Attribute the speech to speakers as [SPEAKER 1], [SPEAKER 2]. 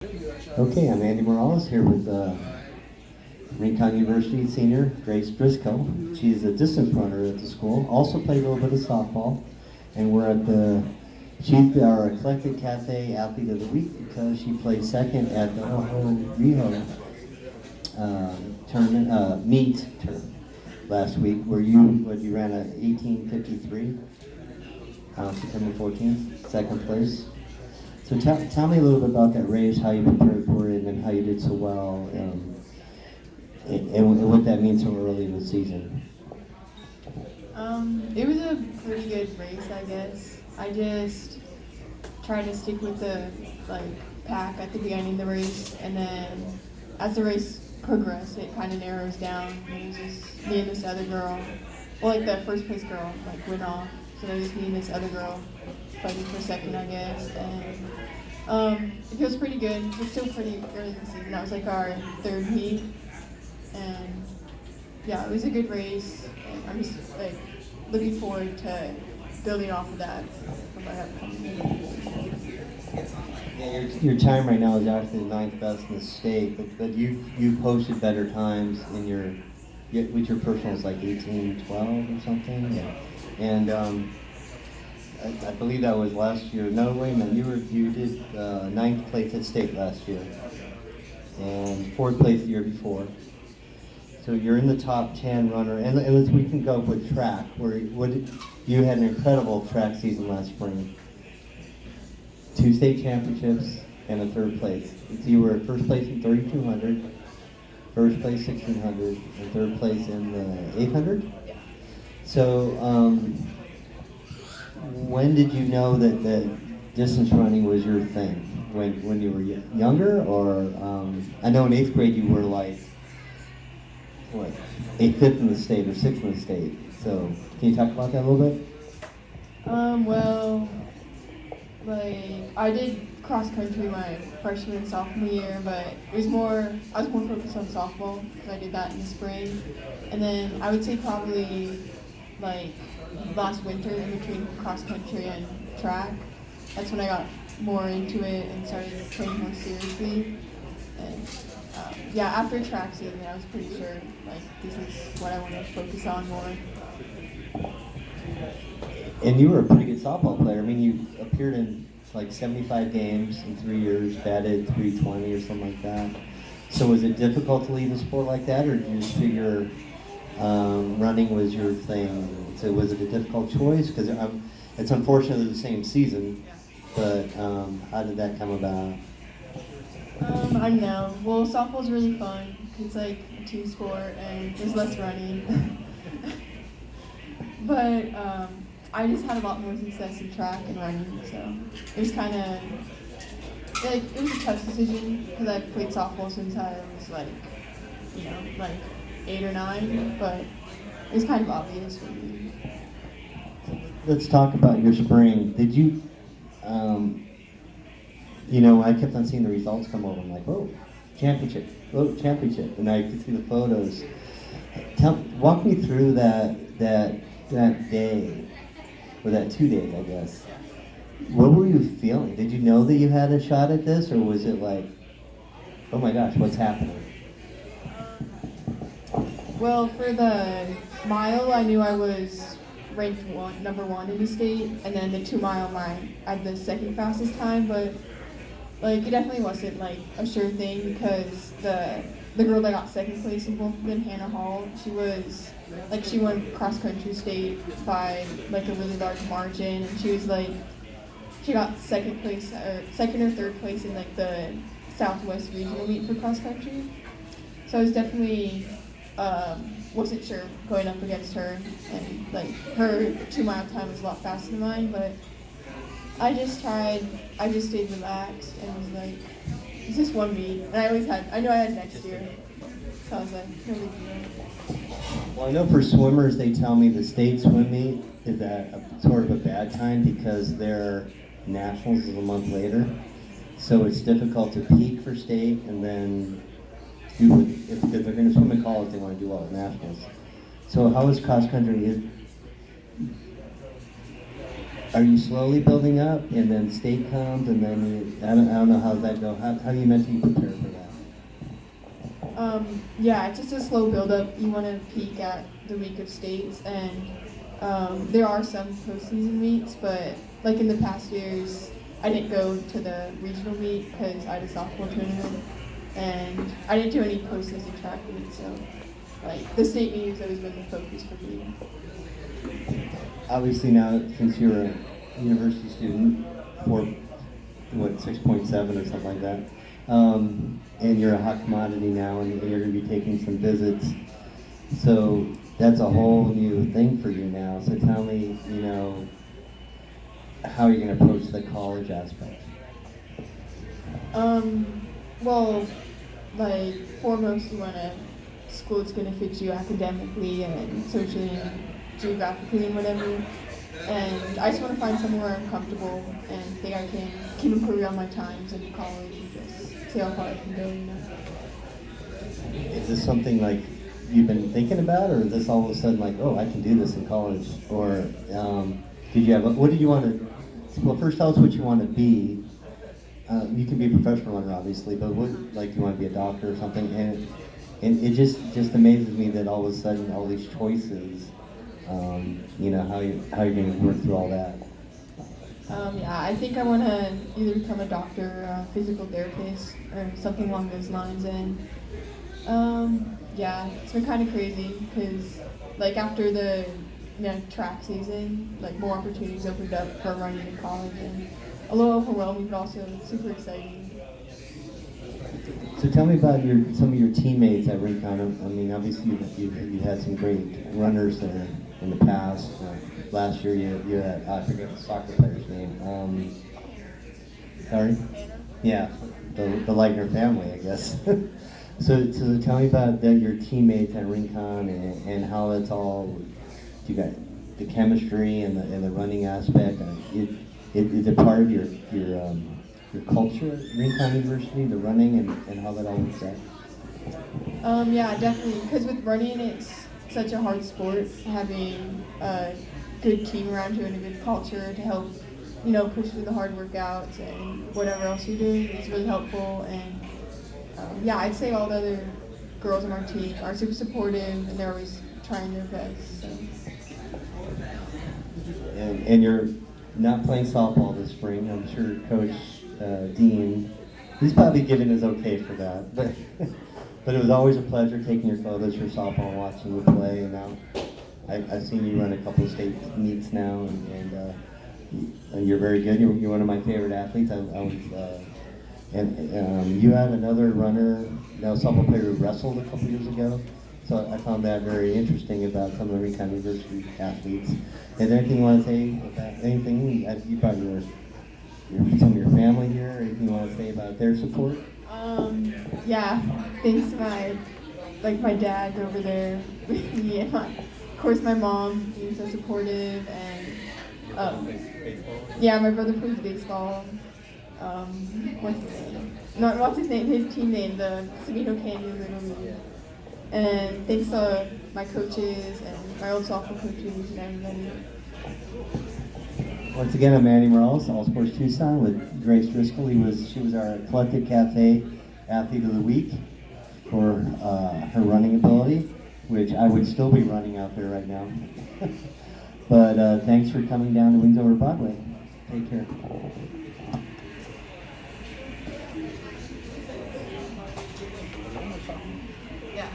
[SPEAKER 1] Okay, I'm Andy Morales here with Rincon University senior Grace Driskill. She's a distance runner at the school, also played a little bit of softball, and we're at she's our Eclectic Cafe Athlete of the Week because she played second at the Rio tournament, meet tournament last week, where you ran a 18:53, September 14th, second place. So tell me a little bit about that race, how you prepared for it, and how you did so well, and what that means so early in the season.
[SPEAKER 2] It was a pretty good race, I guess. I just tried to stick with the pack at the beginning of the race, and then as the race progressed, it kind of narrows down. It was just me and this other girl. Well, the first place girl went off, so it was just me and this other girl fighting for second, I guess. And it feels pretty good. It's still pretty early in the season. That was our third meet, and yeah, it was a good race. And I'm just looking forward to building off of that for my upcoming.
[SPEAKER 1] Yeah, your time right now is actually the ninth best in the state, but you posted better times in with your personals, like 18:12 or something. Yeah. And I believe that was last year. No, wait a minute. You did ninth place at state last year, and fourth place the year before. So you're in the top 10 runner, and we can go with track. You had an incredible track season last spring. 2 state championships and a third place. So you were first place in 3,200, first place 1,600, and third place in the 800. So. When did you know that distance running was your thing? When you were younger, or I know in 8th grade you were fifth in the state or sixth in the state. So can you talk about that a little bit?
[SPEAKER 2] Well, I did cross country my freshman and sophomore year, but I was more focused on softball because I did that in the spring, and then I would say probably last winter in between cross country and track. That's when I got more into it and started training more seriously. And after track season, I was pretty sure this is what I want to focus on more.
[SPEAKER 1] And you were a pretty good softball player. I mean, you appeared in 75 games in 3 years, batted 320 or something like that. So was it difficult to leave a sport like that, or did you just figure running was your thing? So was it a difficult choice? Because it's unfortunately the same season, but how did that come about?
[SPEAKER 2] I don't know. Well, softball's really fun. It's a team sport and there's less running. But I just had a lot more success in track and running, so it was kind of it was a tough decision because I played softball since I was 8 or 9, but it was kind of obvious for me.
[SPEAKER 1] Let's talk about your spring. Did you, I kept on seeing the results come over. I'm like, championship, and I could see the photos. Walk me through that day, or that 2 days, I guess. What were you feeling? Did you know that you had a shot at this, or was it oh my gosh, what's happening?
[SPEAKER 2] Well, for the mile, I knew I was ranked number 1 in the state, and then the 2 mile, I had the second fastest time, but it definitely wasn't a sure thing because the girl that got second place in both of them, Hannah Hall, she was she won cross country state by a really large margin, and she was she got second or third place in the Southwest regional meet for cross country. So I was definitely wasn't sure going up against her, and her 2 mile time was a lot faster than mine, but I just stayed relaxed and was it's just one meet, and I know I had next year, so I was no big deal.
[SPEAKER 1] Well, I know for swimmers, they tell me the state swim meet is at sort of a bad time because their nationals is a month later, so it's difficult to peak for state and then if they're going to swim in college, they want to do all the nationals. So how is cross country? are you slowly building up, and then state comes, and then I don't know how does that go. How do you mentally prepare for that?
[SPEAKER 2] Yeah, it's just a slow build up. You want to peak at the week of states, and there are some postseason meets, but like in the past years, I didn't go to the regional meet because I had a softball tournament, and I didn't do any postseason track meets, so like the state meet has always been the focus for me.
[SPEAKER 1] Obviously now, since you're a university student, for what 6.7 or something like that, and you're a hot commodity now, and you're going to be taking some visits. So that's a whole new thing for you now. So tell me, how you're going to approach the college aspect.
[SPEAKER 2] Well, like foremost, you want a school that's going to fit you academically and socially and geographically and whatever. And I just want to find somewhere where I'm comfortable and think I can keep improving on my times in college and just see how far I can go.
[SPEAKER 1] Is this something like you've been thinking about, or is this all of a sudden like, oh, I can do this in college? Or what did you want to, well, first tell us what you want to be. You can be a professional runner, obviously, but what, like, you want to be a doctor or something? And it just amazes me that all of a sudden all these choices, how you're going to work through all that.
[SPEAKER 2] Yeah, I think I want to either become a doctor or a physical therapist or something along those lines. And yeah, it's been kind of crazy because like after the track season, like more opportunities opened up for running in college, and a little overwhelming, but also super exciting.
[SPEAKER 1] So tell me about some of your teammates at Rincon. I mean, obviously you had some great runners there in the past. Last year you had, I forget the soccer player's name. Sorry? Yeah, the Leitner family, I guess. So tell me about your teammates at Rincon and how it's all. You got the chemistry and the running aspect. Is it part of your culture at Rincon University, the running and how that all works out?
[SPEAKER 2] Yeah, definitely. Because with running, it's such a hard sport. Having a good team around you and a good culture to help, push through the hard workouts and whatever else you're doing is really helpful. And yeah, I'd say all the other girls on our team are super supportive and they're always trying their best. So.
[SPEAKER 1] And you're not playing softball this spring. I'm sure Coach Dean, he's probably given his okay for that. But it was always a pleasure taking your photos for softball and watching you play. And now I've seen you run a couple of state meets now, and you're very good. You're one of my favorite athletes. You had another runner, softball player who wrestled a couple years ago. So I found that very interesting about some of the Rincon University athletes. Is there anything you want to say about anything? You brought some of your family here. Anything you want to say about their support?
[SPEAKER 2] Yeah, thanks to my dad over there with me, and of course my mom being so supportive, and yeah, my brother plays baseball. What's his name? His team name, the Sabino Canyon Little League. And thanks to my coaches and my old softball coaches and everybody.
[SPEAKER 1] Once again, I'm Manny Morales, All Sports Tucson with Grace Driskill. She was our Eclectic Cafe Athlete of the Week for her running ability, which I would still be running out there right now. But thanks for coming down to Wings Over Broadway. Take care. Yeah.